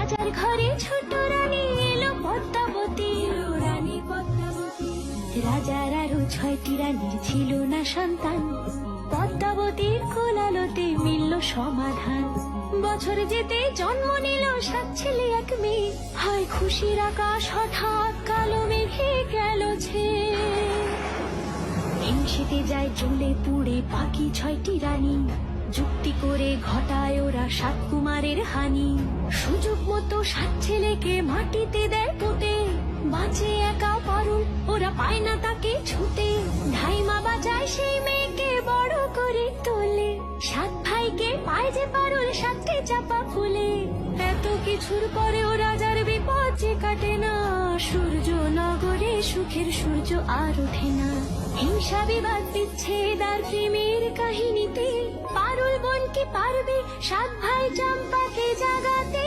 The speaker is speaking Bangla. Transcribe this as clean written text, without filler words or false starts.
রাজার ঘরে ছোট রানী এলো পদ্মাবতী। রাজার আরো 6টি রানীর ছিল না সন্তান, পদ্মাবতীর কোলালোতে মিলল সমাধান। বছর যেতে জন্ম নিল 7 ছেলে 1 মেয়ে, হয় খুশির আকাশ হঠাৎ কালো মেঘে গেল ছেয়ে। হিংসেতে যায় জ্বলে পুড়ে বাকি 6টি রানী, যুক্তি করে ঘটায় ওরা 7 কুমারের হানি। সুযোগ মতো 7 ছেলেকে মাটিতে দেয় পুঁতে, বাঁচে একা পারুল ওরা পায় না তাকে ছুতে। ধাইমা বাঁচায় সেই মেয়েকে বড় করে তোলে, 7 ভাইকে পায় যে পারুল 7টি চাপা ফুলে। এত কিছুর পরেও রাজার বিপদ যে কাটে না, সূর্য নগরে সুখের সূর্য আর ওঠে না। হিংসা বিবাদ বিচ্ছেদ আর প্রেমের কাহিনীতে পারুল বোন কি পারবে 7 ভাই চম্পাকে জাগাতে?